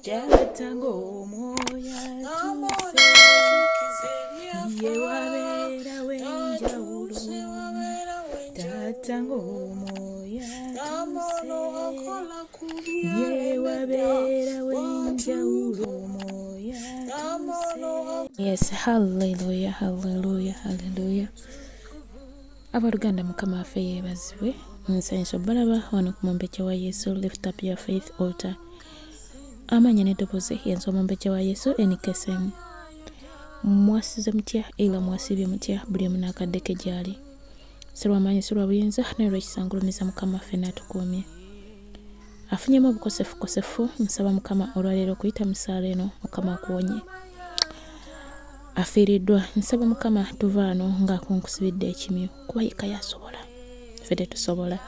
Jatango moya tuse ye wabera wenjawulo Jatango moya tuse ye wabera wenjawulo moya tuse. Yes, hallelujah, hallelujah, hallelujah. Abaluganda mukama waffe yeebazibwe. Nsanyusa balaba wano ku mumbejja wa Yesu. Lift up your faith altar. Amanya n'eddoboozi yenza omumbejja wa Yesu NKSM. Mwasize mutya era mwasibye mutya buli omu n'akadde ke gy'ali. Si lw'amaanyi si lwa buyinza naye lw'ekisangulumiza mukama waffe n'atukuumye. Afunyemu obukosefu nsaba mukama olwaleero okuyita mu ssaala eno mukama akuwonye. Afiiriddwa nsaba mukama tuva wano ng'akunkusibidde ekimyu kuba yekka y'asobola ffe tetusobola.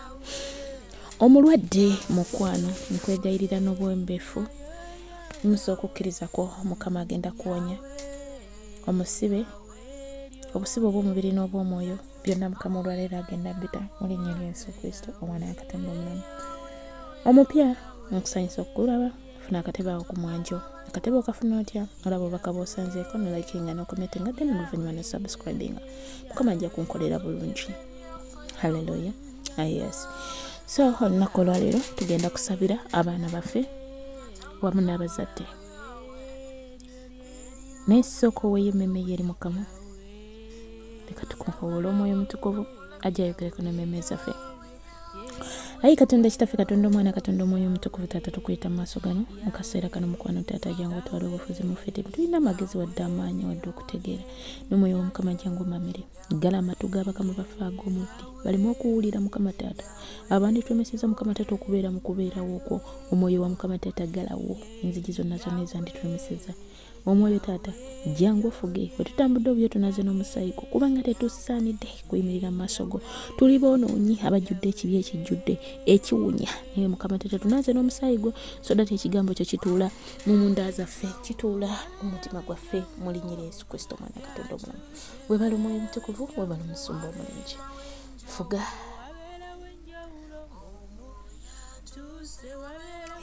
Omulwadde mukwano nkwegayirira n'obwembeefu musooka okukkirizako mukama agenda kuwonya. Omusibe obusibe obw'omubiri n'obw'omwoyo byonna mukama olwaleero agenda bita mu linnya lya Yesu Kristo omwana wa Katonda omulamu. Omupya nkusanyusa okulaba funa akatebe ako ku mwanjo. Akatebe okafuna otya olaba obubaka bw'osanzeeko ne likinga n'okometinga then oluvannyuma ne subscribinga. Mukama ajja kunkolera bulungi. Hallelujah. Yes. So olunaku olwaleero tugenda kusabira abaana baffe wamu n'abazadde. N'essooko w'emmeme yeri mukama. Leka tukunkowoole omwoyo omutukuvu ajja ayogereko n'emmeme zaffe. Ayi Katonda kitaffe Katonda omwana Katonda omwoyo omutukuvu taata tukuyita mu maaso gano mu kaseera kano mukwano taata jangu otwala obufuzi mu ffe tulina amagezi wadde amaanyi wadde okutegeera n'omwoyo w'omukama jangu mamire ggala amatu g'abakamu baffe ag'omubiri balimu okuwulira mukama taata abandi twemeseza mukama taata okubeera mu kubeerawo okwo omwoyo wa mukama taata ggalawo enzigi zonna zonna ezanditwemeseza omwoyo taata jangu ofuge bwe tutambudde obyo tunaze n'omusaayi gwo kubanga tetusaanidde kuyimirira mu maaso go tuli boonoonyi abajjudde ekibi ekijjudde ekiwunya naye mukama taata tunaze n'omusaayi gwo so that ekigambo kyo kituula mu munda zaffe kituula mu mutima gwaffe mu linnya lya Yesu Kristo omwana Katonda omulamu. Webala omwoyo omutukuvu webala omusumba omulungi fuga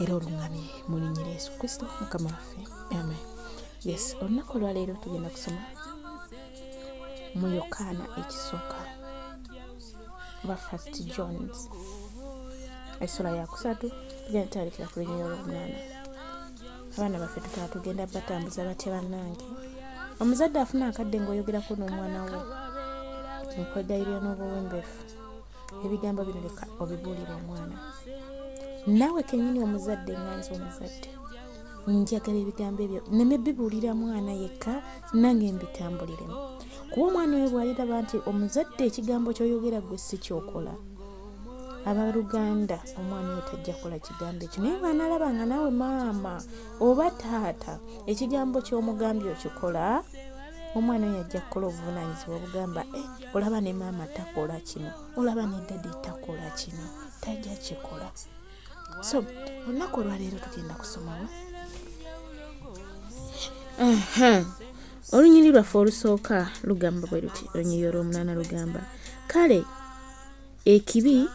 era oluŋŋamye mu linnya lya Yesu Kristo mukama waffe amen. Yes, olunaku olwaleero tugenda kusoma mu Yokaana ekisooka oba First John essula ya kusatu tugenda tutandikira ku linnya olw'omunaana. Abaana baffe tutaba tugenda batambuza batya bannange. Omuzadde afuna akadde ng'oyogerako n'omwana wo nkwegayirira n'obuwembeefu ebigambo bino leka obibuulire omwana. Naawe kennyini omuzadde nganze omuzadde njagala ebigambo ebyo nneme bibuulira mwana yekka nange mbitambuliremu kuba omwana we bw'aliraba nti omuzadde ekigambo ky'oyogera gwe si kyokola abaluganda omwana we tajja kukola kigambo ekyo naye bw'anaalaba nga naawe maama oba taata ekigambo ky'omugambye okikola omwana we yajja kukola obuvunaanyizibwa obugamba olaba ne maama takola kino olaba ne dadi takola kino tajja kikola. So olunaku olwaleero tugenda kusomawa olunyiri lwaffe olusooka lugamba bwe luti olunyiri olw'omunaana lugamba kale ekibi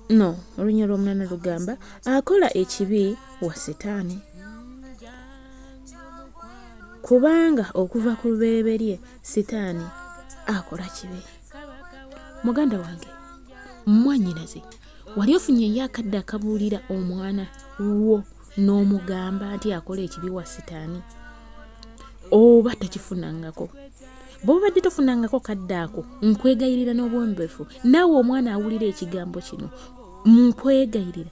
no olunyiri olw'omunaana lugamba akola ekibi wa setaani kubanga okuva ku lubereberye setaani akola kibi. Muganda wange mwannyinaze wali ofunyeyo akadde akabuulira omwana wo n'omugamba nti akola ekibi wa setaani oba takifunangako? Bw'obadde tofunangako kadde ako nkwegayirira n'obwembeefu naawe omwana awulira ekigambo kino nkwegayirira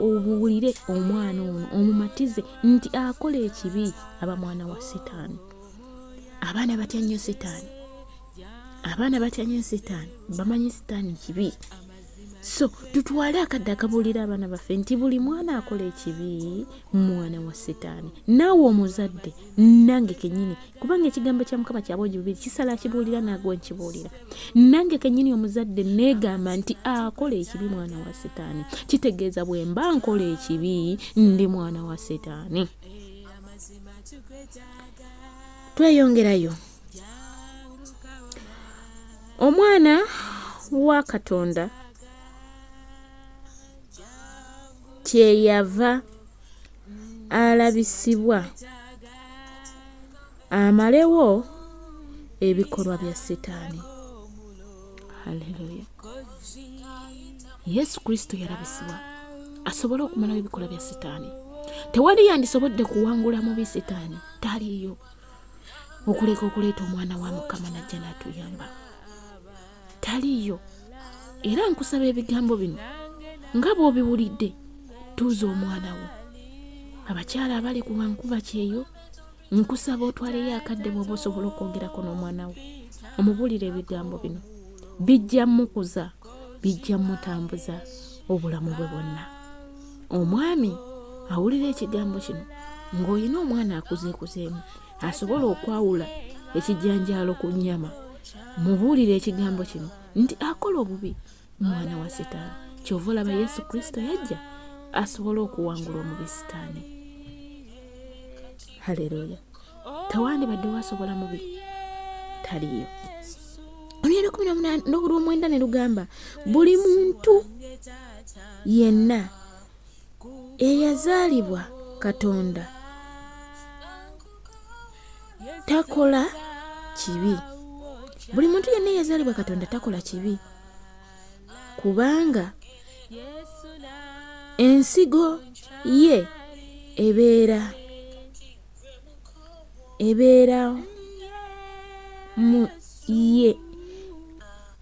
obuwulire omwana ono omumatize nti akola ekibi aba mwana wa setaani. Abaana batya nnyo setaani, abaana batya nnyo setaani, bamanyi setaani kibi. So tutwale akadde akabuulira abaana baffe nti buli mwana akola ekibi mwana wa setaani. Naawe omuzadde nange kennyini kubanga ekigambo kya mukama kya bwogi bubiri kisala kibuulira naagwe nkibuulira nange kennyini omuzadde neegamba nti akola ekibi mwana wa setaani kitegeeza bwe mba nkola ekibi ndi mwana wa setaani. Tweyongerayo omwana wa Katonda kyeyava alabisibwa amalewo ebikolwa bya Setaani. Haleluya. Yesu Kristo yalabisibwa asobole okumalawo ebikolwa bya Setaani. Tewali yandisobodde kuwangula mubi Setaani, taliyo. Okuleka okuleeta omwana wa Mukama najja n'atuyamba, taliyo. Era nkusaba ebigambo bino nga bw'obiwulidde, tuuza omwana wo. Abakyala abali ku wankuba kyeyo, nkusaba otwaleyo akadde bw'oba osobola okwogerako n'omwana wo, omubuulire ebigambo bino. Bijja mukuza, bijja mutambuza obulamu bwe bwonna. Omwami awulira ekigambo kino ng'olina omwana akuzeekuzeemu, asobola okwawula ekijanjaalo ku nnyama, mubuulire ekigambo kino nti akola obubi mwana wa Setaani. Kyova olaba Yesu Kristo yajja asobole okuwangula omubi Setaani. Haleluya. Tewandibadde wasobola mubi, taliyo. Oluyero 18 ne lugamba buli muntu yenna eyazaalibwa Katonda takola kibi. Buli muntu yenna eyazaalibwa Katonda takola kibi, kubanga ensigo ye ebeera mu ye.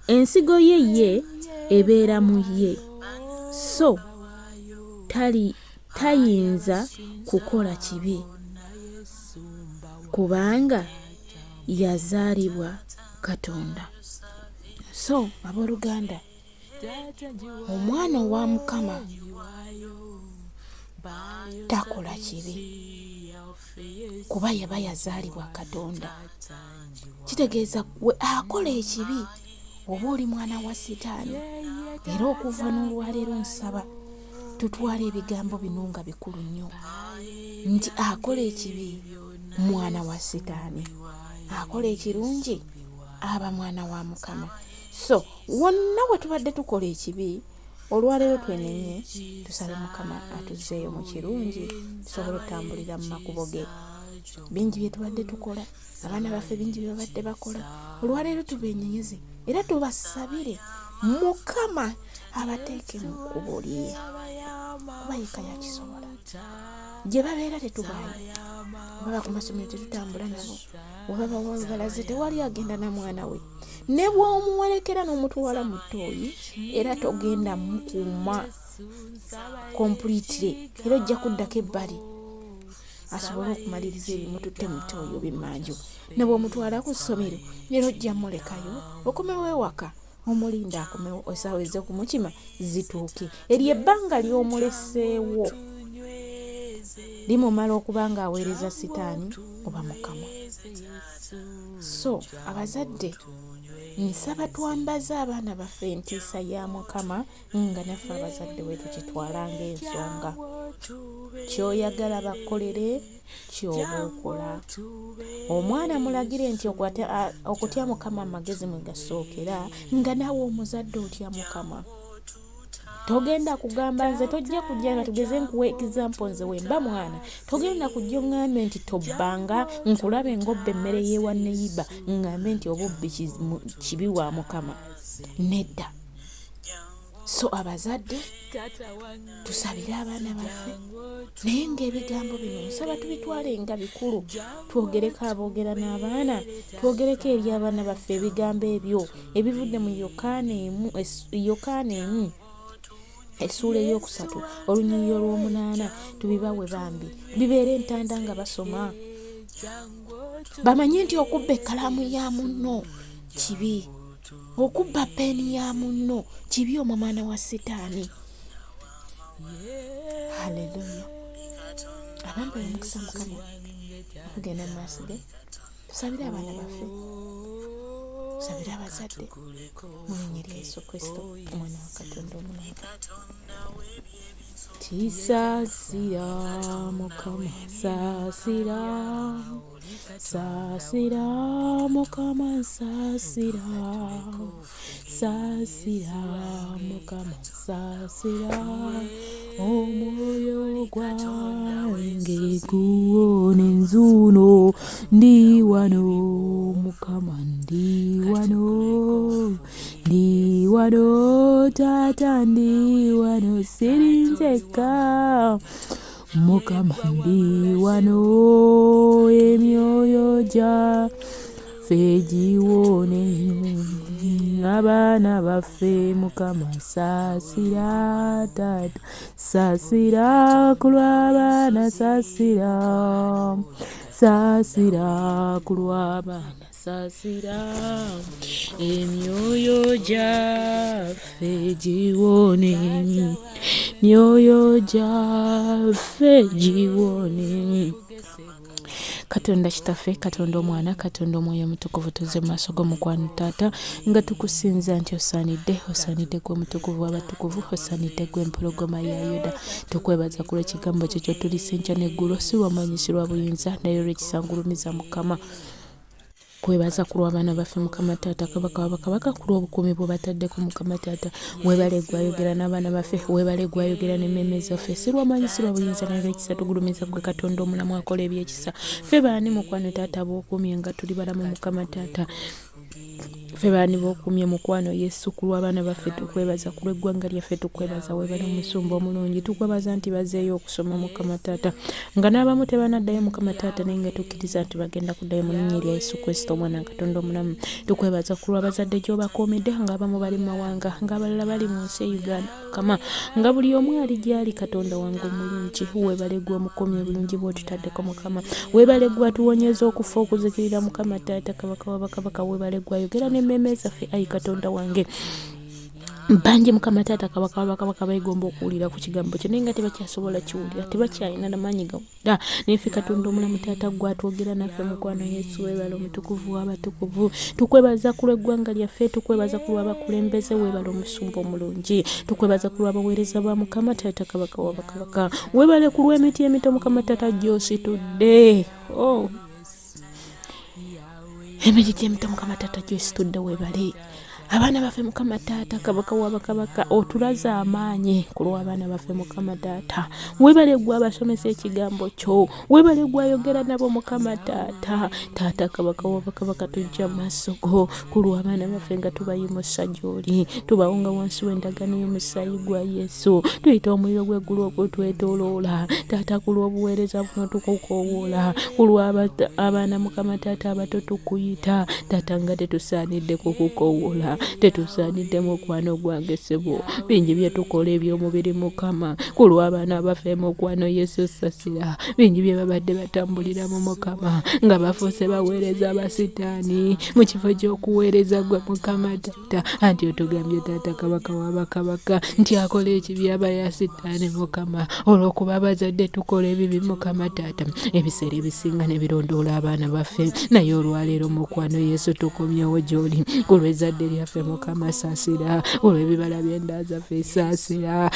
Ensigo ye ebeera mu ye, so tayinza kukola kibi kubanga yazaalibwa Katonda. So abooluganda, omwana owa Mukama takola kibi kuba yaba yazaalibwa Katonda. Kitegeeza we akola ekibi oba oli mwana wa Setaani. Era okuva n'olwaleero nsaba tutwala ebigambo bino nga bikulu nnyo nti akola ekibi mwana wa Setaani, akola ekirungi aba mwana wa Mukama. So wonna we tubadde tukola ekibi, olwaleero twenenye tusabe Mukama atuzzeeyo mu kirungi, tusobole otambulira mu makubo ge. Bingi bye tubadde tukola, abaana baffe bingi bye babadde bakola, olwaleero tubenyenyeze era tubasabire Mukama abateeke mu kkubo lye, kuba yekka yakisobola. Gye babeera tetubaayo, baba ku masomero tetutambula nabo, oba bawabalaze tewali agenda na mwana we. Ne bw'omuwerekera n'omutwala mu ttooyi era togenda mukuuma completely, era ojja kuddako ebbali asobole okumaliriza ebimututte mu ttooyi obimmanju. Ne bw'omutwala ku ssomero era ojja mulekayo okomewo ewaka, omulinda akomewo essaawa ez'okumukima zituuke. Eryo ebbanga ly'omuleseewo limumala okuba ng'aweereza Setaani oba Mukama. So abazadde, nsaba twambaze abaana baffe entiisa ya Mukama nga naffe abazadde wetu kitwalanga ensonga. Ky'oyagala bakolere, ky'oba okola. Omwana mulagire nti okutya Mukama amagezi mwe gasookera, nga naawe omuzadde otya Mukama. Togenda kugamba nze tojja kujja nga tugeze nkuwa example nze wemba mwana, togenda kujja ngambe nti tobbanga nkulabe ngobba emmere yeewa neyiba ngambe nti obubbi kibi wa Mukama. Nedda. So abazadde tusabire abaana baffe, naye ng'ebigambo bino nsaba tubitwale nga bikulu, twogereko aboogera n'abaana, twogereko eri abaana baffe ebigambo ebyo ebivudde mu Yokaana 1 essuula ey'okusatu olunyiriri olw'omunaana, tubibawe bambi bibeere entanda nga basoma. Bamanye nti okubba ekkalaamu ya munno kibi, okubba peeni ya munno kibi, omwo mwana wa Setaani. Haleluya. Abambaye omukisa Mukama okugenda mu maaso ge. Tusabire abaana baffe, tusabire abazadde mu linnya lya Yesu Kristo omwana wa Katonda omulamu. Tisaasira Mukama, saasira, saasira Mukama, saasira, saasira Mukama, saasira omwoyo gwange wange kuone nzuno ndi wano mukama ndi wano tata ndi wano sirinzeka mukama ndi wano emyoyo gya fejiwone abana baffe mukama saasira tata saasira kulw'abaana saasira kulw'abaana saasira emyoyo gyaffe giwone myoyo gyaffe giwone. Katonda kitaffe, Katonda omwana, Katonda omwoyo omutukuvu, tuze mu maaso g'omukwano taata nga tukusinza nti osaanidde gwe omutukuvu w'abatukuvu, osaanidde gwe empologoma ya Yuda. Tukwebaza ku lw'ekigambo kyo ky'otulisa enkya n'eggulo, si lw'amaanyi si lwa buyinza naye olw'ekisangulumiza Mukama. Kwebaza ku lw'abaana baffe Mukama taata, kabaka w'abakabaka, ku lw'obukuumi bwe bataddeko Mukama taata. Weebale gwayogera n'abaana baffe, weebale gwayogera n'emmeme zaffe, si lw'amaanyi si lwa buyinza naye olw'ekisa tugulumiza gwe Katonda omulamu akola ebyekisa. Ffe baani mukwano taata b'okuumye nga tuli balamu Mukama taata. Ffe baani b'okuumye mukwano Yesu, ku lw'abaana baffe tukwebaza, ku lw'eggwanga lyaffe tukwebaza. Weebale omusumba omulungi, tukwebaza nti bazeeyo okusoma Mukama taata, nga n'abamu tebanaddayo Mukama taata naye nga tukkiriza nti bagenda kuddayo mu linnya erya Yesu Kristo omwana Katonda omulamu. Tukwebaza ku lw'abazadde gy'obakuumidde, ng'abamu bali mu mawanga, ng'abalala bali mu nsi e Uganda Mukama, nga buli omu ali gy'ali Katonda wange omulungi. Weebale gwe omukuumye obulungi bw'otutaddeko Mukama, weebale gwe atuwonyeza okufa okuzikirira Mukama taata, kabaka w'abakabaka, weebale gwayogera n'emmeme zaffe ayi Katonda wange. Bangi Mukama taata, kabaka w'abakabaka bayigomba okuwulira ku kigambo kyo naye nga tebakyasobola kiwulira, tebakyalina n'amaanyi gawulira. Naye ffe Katonda omulamu taata gwatwogera naffe mukwano Yesu, weebale omutukuvu w'abatukuvu. Tukwebaza ku lw'eggwanga lyaffe, tukwebaza ku lw'abakulembeze, weebale omusumba omulungi. Tukwebaza ku lw'abaweereza ba Mukama taata, kabaka w'abakabaka, weebale ku lw'emiti emito Mukama taata gy'ositudde. Emiti emito Mukama taata gy'ositudde, weebale. Abaana baffe Mukama taata, kabaka w'abakabaka, otulaze amaanyi ku lw'abaana baffe Mukama taata. Weebale gwe abasomesa ekigambo kyo, weebale gwe ayogera nabo Mukama taata. Taata kabaka w'abakabaka, tujja mu maaso go ku lw'abaana baffe nga tubayimusa gy'oli, tubawunga wansi w'endagaano y'omusaayi gwa Yesu. Tuyita omuliro gw'eggulu ogutwetooloola taata, ku lw'obuweereza buno tukukoowoola, ku lw'abaana Mukama taata abato tukuyita taata, nga tetusaanidde kukukoowoola, tetusaanidde mukwano gwange ssebo. Bingi bye tukola eby'omubiri Mukama, ku lw'abaana baffe mukwano Yesu saasira. Bingi bye babadde batambulira mu Mukama nga bafuuse baweereza abasitaani mu kifo ky'okuweereza gwe Mukama taata. Anti otugambye taata, kabaka w'abakabaka, nti akola ekibi aba ya sitaani Mukama, olw'okuba abazadde tukola ebibi Mukama taata, ebiseera ebisinga ne birondoola abaana baffe. Naye olwaleero mukwano Yesu tukomyewo gy'oli, ku lw'ezzadde lyaffe Mukama saasira, olw'ebibala by'enda zaffe saasira,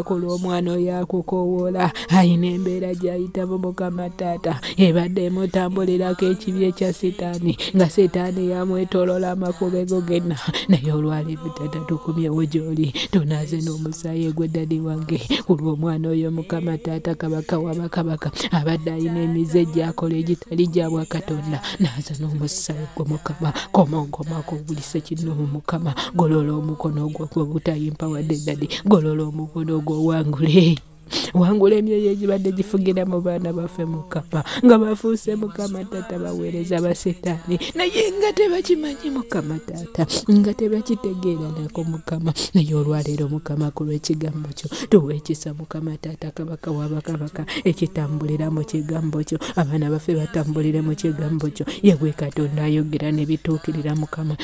ku lw'omwana oyo akukoowoola ayina embeera gy'ayitamu Mukama taata, ebadde emutambulirako ekibi ekya sitaani, nga sitaani yamwetooloola amakubo go genna. Naye olwaleero taata tukomyewo gy'oli, tunaaze n'omusaayi gwe ddadi wange, ku lw'omwana oyo Mukama taata, kabaka w'abakabaka, abadde ayina emize gy'akola egitali gya Bwakatonda. Naaza n'omusaayi gwe Mukama, komonkomako buli sekino Mukama, golola omukono gwo ogutayimpa wadde ddadi, golola omukono gwo wangula emyoyo egibadde gifugira mu baana baffe Mukama, nga bafuuse Mukama taata baweereza basitaani, naye nga tebakimanyi Mukama taata, nga tebakitegeera nako Mukama. Naye olwaleero Mukama, ku lw'ekigambo kyo tuwa ekisa Mukama taata, kabaka w'abakabaka, ekitambulira mu kigambo kyo, abaana baffe batambulire mu kigambo kyo. Yegwe Katonda ayogera ne bituukirira Mukama,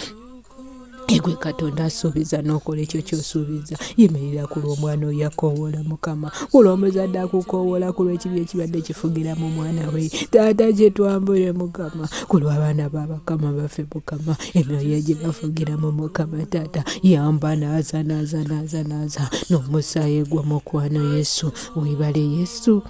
egwe Katonda asuubiza n'okola ekyo ky'osuubiza. Yimirira ku lw'omwana oyo akoowoola Mukama, ku lw'omuzadde akukoowoola, ku lw'ekibi ekibadde kifugira mu mwana we taata, gye twambule Mukama, ku lw'abaana b'abakama baffe Mukama, emyoyo egibafugira mu Mukama taata, yamba naaza n'omusaayi gwa mukwano Yesu. Weebale Yesu.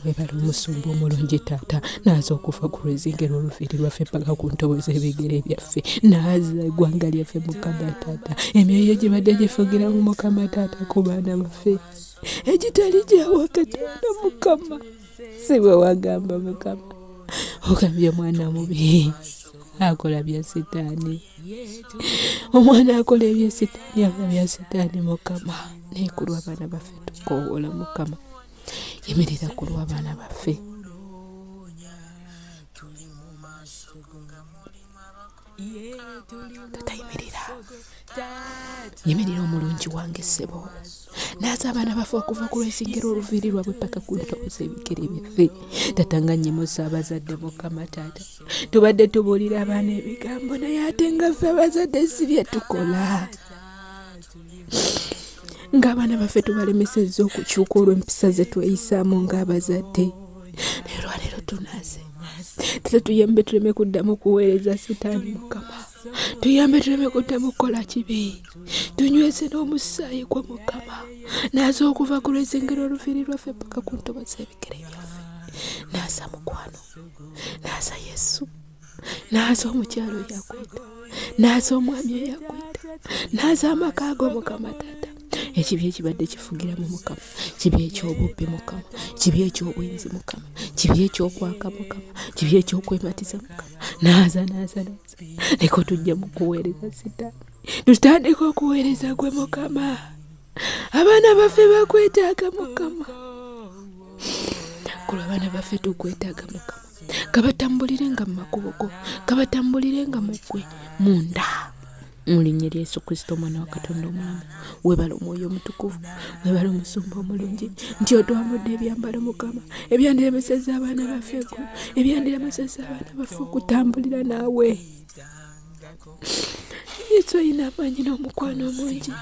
webale omusumba omulungi taata naaza okufa ku lwezingiro oluviiri lwaffe paka ku ntobo z'ebigere byaffe naaza eggwanga lyaffe Mukama taata emyoyo gibadde gifugira mu Mukama taata ku baana baffe egitali gyawa Katonda Mukama si bwe wagamba Mukama ogambye omwana mubi akola bya sitaani omwana akola ebya sitaani aba bya sitaani Mukama naye ku lw'abaana baffe tukoowola Mukama yimirira ku lw'abaana baffe tutayimirira yimirira omulungi wange ssebo naaza abaana baffe okuva ku lwezingiro oluviiri lwabwe paka ku ntobo z'ebigere byaffe tatanga nnyimusa abazadde Mukama taata tubadde tubuulira abaana ebigambo naye ate nga ffe abazadde si bye tukola ng'abaana baffe tubalemesezza okukyuka olw'empisa ze tweyisaamu ng'abazadde naye olwaleero tunaaze tata tuyambe tuleme kuddamu kuweereza sitaani Mukama tuyambe tuleme kuddamu kukola kibi tunyweze n'omusaayi gwa Mukama naaza okuva ku lwezingiro oluviiri lwaffe paka ku ntobo z'ebigere byaffe naaza mukwano naaza Yesu naaza omukyalo yakwita naaza omwami eyakwita naaza amaka ago Mukama taata ekibi ekibadde kifugira mu Mukama kibi eky'obubbi Mukama kibi eky'obwenzi Mukama kibi ekyokwaka Mukama kibi ekyokwematiza Mukama naaza leko tujja mu kuweereza sitaani tutandika okuweereza gwe Mukama abaana baffe bakwetaaga Mukama kula abaana baffe tukwetaaga Mukama kabatambulirenga mu makubo go kabatambulirenga mu ggwe munda mu linnya lya Yesu Kristo omwana wa Katonda omulamu webale omwoyo omutukuvu webale omusumba omulungi nti otwambudde ebyambalo Mukama ebyandiremesezza abaana baffe ebyandiremesezza abaana baffe okutambulira naawe Yesu ayina amaanyi n'omukwano omungi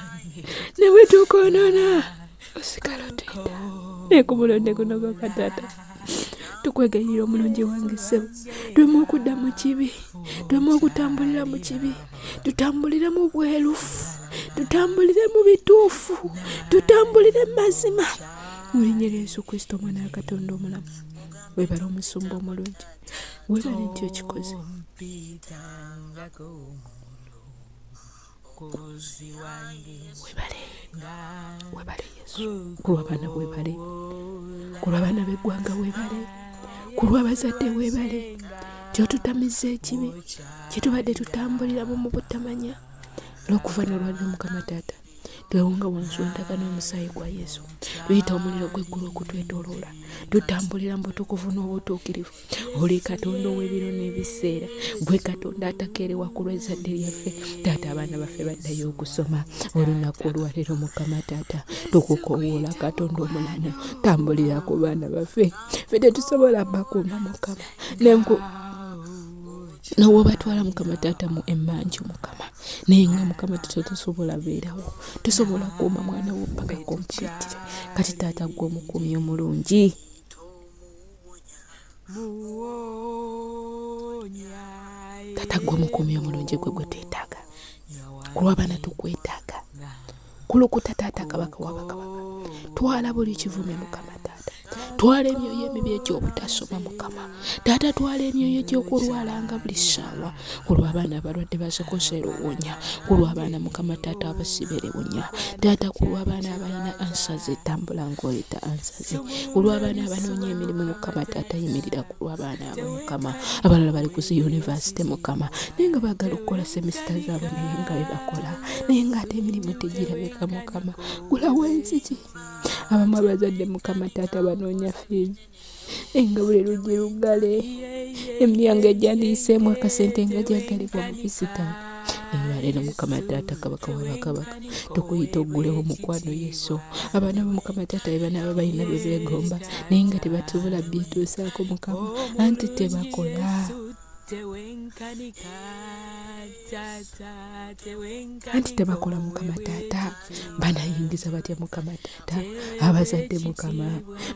ne bwe tukoonoona osigala otuyita naye ku mulonde guno gwa Kataata tukwegayirira omulungi wange ssebo tuleme okudda mu kibi tuleme okutambulira mu kibi tutambulire mu bwerufu tutambulire mu bituufu tutambulire mu mazima mu linnya lya Yesu Kristo omwana wa Katonda omulamu webale omusumba omulungi webale nti okikoze webale Yesu kulw'abaana webale kulw'abaana b'eggwanga webale kulw'abazadde webale kyotutamiza ekibi kyetubadde tutambuliramu mu butamanya olw'okuva n'olwaliro Mukama taata twewunga wansi w'entaka n'omusaayi gwa Yesu tuyita omuliro gw'eggulu okutwetooloola tutambulira mu butukuvu n'obutuukirivu oli Katonda ow'ebiro n'ebiseera gwe Katonda atakeerewa ku lw'ezzadde lyaffe taata abaana baffe baddayo okusoma olunaku olwaleero Mukama taata tukukoowoola Katonda omulamu tambulira ku baana baffe ffe tetusobola bakuuma Mukama n'owobatwala Mukama taata mu emmanju Mukama naye nga Mukama tusobola beerawo tusobola kuuma mwana wo paka kompletire kati taata gwe omukuumi omulungi taata gwe omukuumi omulungi gwe twetaaga kulw'abaana tukwetaaga kulukuta taata kabaka w'abakabaka twala buli kivume Mukama taata twala emyoyo emibi egy'obutasoma Mukama taata twala emyoyo egy'okulwalanga buli ssaawa kulw'abaana abalwadde basekosera owonya kulw'abaana Mukama taata abasibere wonya taata kulw'abaana abalina ansaze tambula ng'oleta ansaze kulw'abaana abanoonya emirimu Mukama taata yimirira kulw'abaana abo Mukama abalala bali ku yunivasite Mukama naye nga baagala okukola semisita zaabwe naye nga bebakola naye ng'ate emirimu tegirabika Mukama gulawo enzigi abamu abazadde Mukama taata banoonya fiizi enga buli luggi luggale emiryango egyandiyiseemu akasente nga gyagalibwa mu visitaani naye leero Mukama taata kabaka w'abakabaka tukuyita oggulewo mukwano Yesu abaana ba Mukama taata be banaaba balina bye beegomba naye nga tebasobola byetuusaako Mukama anti tebakola anti tebakola Mukama taata banayingiza batya Mukama taata abazadde Mukama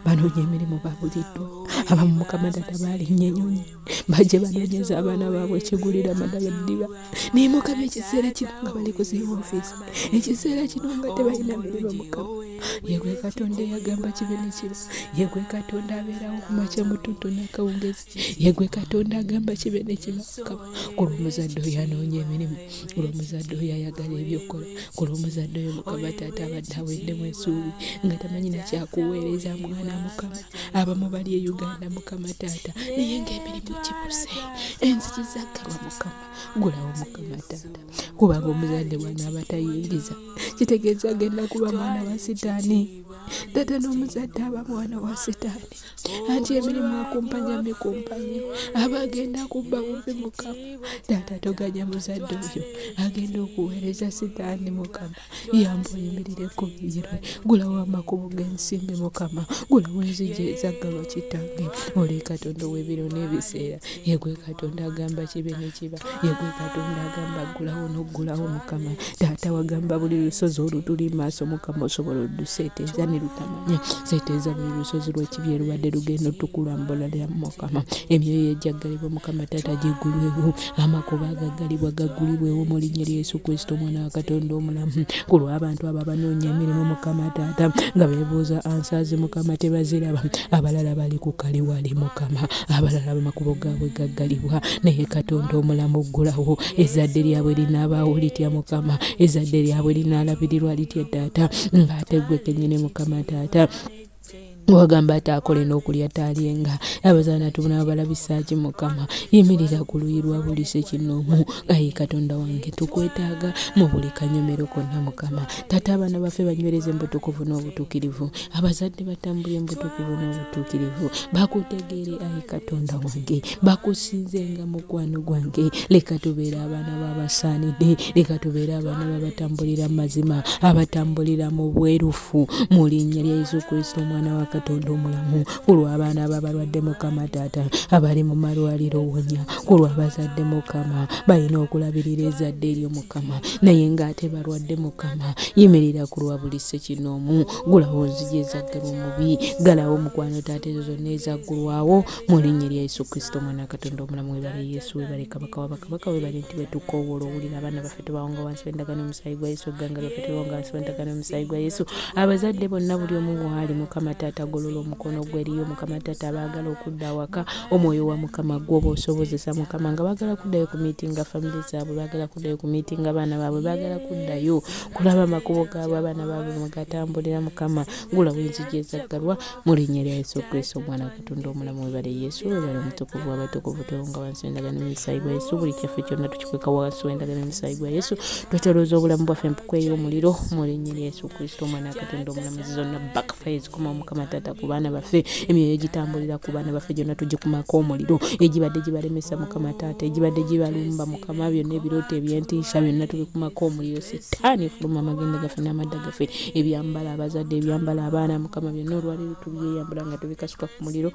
banoonya emirimu babuliddwa abamu Mukama taata baalinnye ennyonyi bajje banoonyeza abaana baabwe ekigulira amadala eddiba naye Mukama ekiseera kino nga bali ku zi woofiisi ekiseera kino nga tebalina mirimu Mukama yegwe Katonda eyagamba kibe ne kiba, yegwe Katonda abeerawo ku makya mututu n'akawungezi, yegwe Katonda agamba kibe ne kiba Mukama. Kuba omuzadde oyo anoonya emirimu, kuba omuzadde oyo ayagala ebyokola, kuba omuzadde oyo Mukama taata abadde aweddemu essuubi nga tamanyi na kyakuweereza mwana Mukama. Abamu bali e Uganda Mukama taata naye ng'emirimu gibuse, enzigi zaggalwa Mukama. Gulawo Mukama taata, kubanga omuzadde bw'anaaba tayingiza kitegeeza agenda kuba mwana wa sitaani. Taata n'omuzadde aba mwana wa sitaani, anti emirimu akumpanya mikumpanye, aba agenda kubba bubbi Mukama. Taata toganya muzadde oyo agenda okuweereza sitaani Mukama. Yamba oyimirire ku birwe, gulawo amakubo g'ensimbi Mukama, gulawo enzigi ezaggalwa kitange. Oli Katonda w'ebiro n'ebiseera, yegwe Katonda agamba kibe ne kiba, yegwe Katonda agamba gulawo n'oggulawo Mukama. Taata wagamba buli lusozi olutuli maaso Mukama osobola oluseeteeza ne lutamanya, seeteeza buli lusozi lw'ekibi lubadde lugenda otukulambula lya Mukama. Emyoyo ejjaggalibwa Mukama taata giggulwewo, amakubo agaggalibwa gaggulibwewo mu linnya lya Yesu Kristo omwana wa Katonda omulamu. Ku lw'abantu abo abanoonya emirimu Mukama taata nga beebuuza ansaazi Mukama tebaziraba, abalala bali ku kaliwali Mukama, abalala amakubo gaabwe gaggalibwa, naye Katonda omulamu ggulawo. Ezzadde lyabwe linaabaawo litya Mukama, ezzadde lyabwe linaalabirirwa litya taata, ng'ate ggwe kennyini Mukama taata wagamba ataakole n'okulya taalyenga. Abazaana tubona balabisaki Mukama, yimirira ku luyi lwa buli sekinoomu. Ayi Katonda wange tukwetaaga mu buli kanyomero konna Mukama. Taata abaana baffe banywereze embutukuvu n'obutuukirivu, abazadde batambule embutukuvu n'obutuukirivu, bakutegeere ayi Katonda wange, bakusinzenga mukwano gwange. Leka tubeere abaana b'abasaanidde, leka tubeere abaana babatambulira mazima, abatambulira mu bwerufu mu linnya lya Yesu Kristo omwana wa Katonda omulamu. Ku lw'abaana abalwadde Mukama taata abali mu malwaliro wonya, ku lw'abazadde Mukama balina okulabirira ezzadde eryo Mukama, naye ng'ate balwadde Mukama, yimirira ku lwa buli ssekinoomu. Gulawo nzigi ezaggalwa omubi, galawo mukwano taata ezo zonna ezaggulwawo mu linnya lya Yesu Kristo omwana wa Katonda omulamu. Webale Yesu, webale Kabaka w'abakabaka, webale nti betukoowoola owulira abaana baffe tubawonga wansi w'endagaano y'omusaayi gwa Yesu, egganga lyaffe tubawonga wansi w'endagaano y'omusaayi gwa Yesu. Abazadde bonna buli omu bw'ali Mukama taata golola omukono gwe eriyo Mukama taata abaagala okudda awaka, omwoyo wa Mukama gw'oba osobozesa Mukama, nga baagala kuddayo ku miitinga famire zaabwe, baagala kuddayo ku miitinga abaana baabwe, baagala kuddayo kulaba amakubo gaabwe abaana baabwe mwe gatambulira Mukama. Gulawo enzigi ezaggalwa mu linnya lya Yesu Kristo omwana wa Katonda omulamu. Webale Yesu, webale omutukuvu w'abatukuvu, twewonga wansi w'endagaano y'omusaayi gwa Yesu. Buli kyaffe kyonna tukikweka wansi w'endagaano y'omusaayi gwa Yesu, twetolooza obulamu bwaffe mpuku ey'omuliro mu linnya lya Yesu Kristo omwana wa Katonda omulamu. Zonna backfire zikoma Mukama taata ku baana baffe, emyoyo egitambulira ku baana baffe gyonna tugikumako omuliro, egibadde gibalemesa Mukama taata, egibadde gibalumba Mukama, byonna ebirooto ebyentiisa byonna tubikumako omuliro. Sitaani fuluma amagenda gaffe n'amadda gaffe, ebyambala abazadde, ebyambala abaana Mukama, byonna olwaleero tubyeyambula nga tubikasuka ku muliro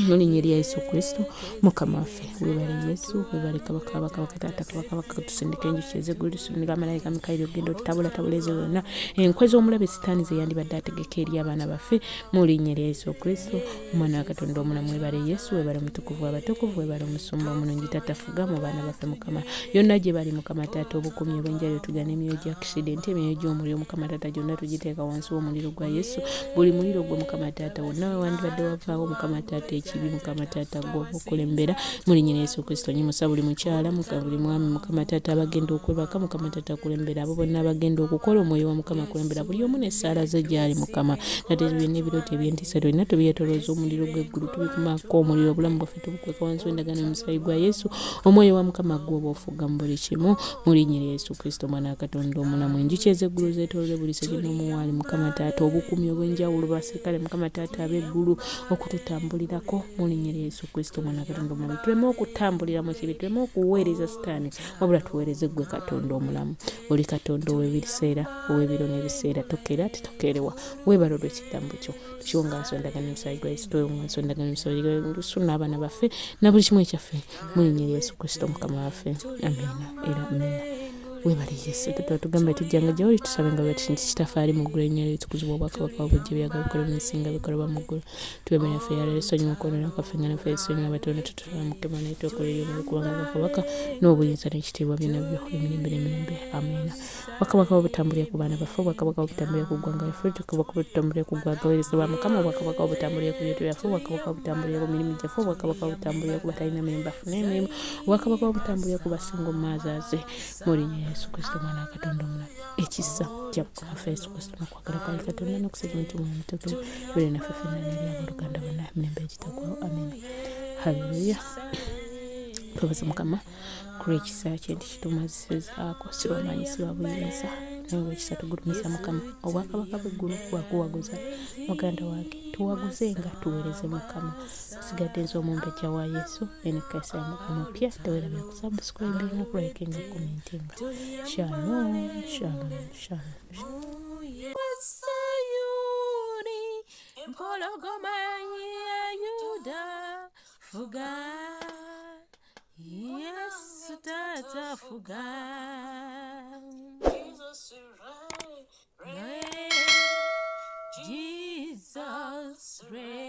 mu linnya lya Yesu Kristo Mukama waffe. Webale Yesu, webale Kabaka w'abakabaka taata, Kabaka w'abakabaka, tusindika enjuki ezeggulu, tusindika malayika Mikayiri ogenda otutabulatabula ezo zonna enkwe z'omulabe sitaani ze yandibadde ategeka eri abaana baffe mu linnya lya Yesu Kristo omwana wa Katonda omulamu. Webale Yesu, webale omutukuvu w'abatukuvu, webale omusumba omulungi taata, fuga mu baana baffe Mukama yonna gye bali Mukama taata, obukuumi obw'enjawulo tugana emyoyo gya accident, emyoyo gy'omuliro Mukama taata gyonna tugiteeka wansi w'omuliro gwa Yesu. Buli muliro gwe Mukama taata wonna we wandibadde wavaawo Mukama taata ekibi Mukama taata gw'oba okulembera mu linnya lya Yesu Kristo. Nyimusa buli mukyala buli mwami Mukama taata abagenda okwebaka Mukama taata kulembera, abo bonna abagenda okukola omwoyo wa Mukama kulembera, buli omu n'essaala ze gy'ali Mukama taata. Byonna ebirooto ebyentiisa byonna tubyetolooza omuliro gw'eggulu, tubikumako omuliro, obulamu bwaffe tubukweka wansi w'endagaano y'omusaayi gwa Yesu. Omwoyo wa Mukama gw'oba ofuga mu buli kimu mu linnya lya Yesu Kristo omwana wa Katonda omulamu. Enjuki ez'eggulu zeetoolole buli sekinoomu waali Mukama taata, obukuumi obw'enjawulo baserikale Mukama taata ab'eggulu okututambulirako mu linnya lya Yesu Kristo omwana wa Katonda omulamu. Tuleme okutambulira mu kibi, tuleme okuweereza sitaani, wabula tuweereze ggwe Katonda omulamu. Oli Katonda ow'ebiseera, ow'ebiro n'ebiseera, tokeera titokeerewa. Weebale olw'ekigambo kyo, tukiwonga wansi w'endagaano y'omusaayi gwa Yesu, twewonga wansi w'endagaano y'omusaayi gwa Yesu n'abaana baffe na buli kimu ekyaffe mu linnya lya Yesu Kristo Mukama waffe. Amiina era amiina. webale Yesu tugambe tujjanga gy'oli tusabe nga bati kitaffe ali mu ggulu erinnya lyo litukuzibwa obwakabaka bwo bujje byagala bikola bimisinga bikolebwa mu ggulu tuweme yaffe yalala esonyiwa okwonona kwaffe nga naffe esonyiwa abatonda tutulala mukama n'etookola ery'omuli kubanga obwakabaka n'obuyinza n'ekitiibwa byonna byo emirembe n'emirembe amena obwakabaka butambulire ku baana baffe obwakabaka butambulire ku ggwanga lyaffe obwakabaka butambulire ku gwagaweereza ba mukama obwakabaka butambulire ku byoto byaffe obwakabaka butambulire ku mirimu gyaffe obwakabaka butambulire ku batalina mirimu bafune emirimu obwakabaka butambulire ku basinga omumazaaze muri Yesu Kristo mwana wa Katonda omulamu ekisa kya waffe Yesu Kristo n'okwagala kwa Katonda n'okusiga omutima omutuufu bere naffe ffenna n'eri abooluganda bonna emirembe egitaggwawo amen haleluya twebaza mukama ku lw'ekisa kye nti kitumazisezaako sibamanyi sibabuyinza naye olw'ekisa tugulumisa mukama obwakabaka bw'eggulu bwakuwaguza muganda wange tuwaguzenga tuweereze mukama sigadde nze omumbejja wa Yesu enikasa omupya teweerabira ku subscribinga ku likinga commentinga shalom shalom shalom empologoma ya Yuda fuga Yesu tata fuga Jesus reign.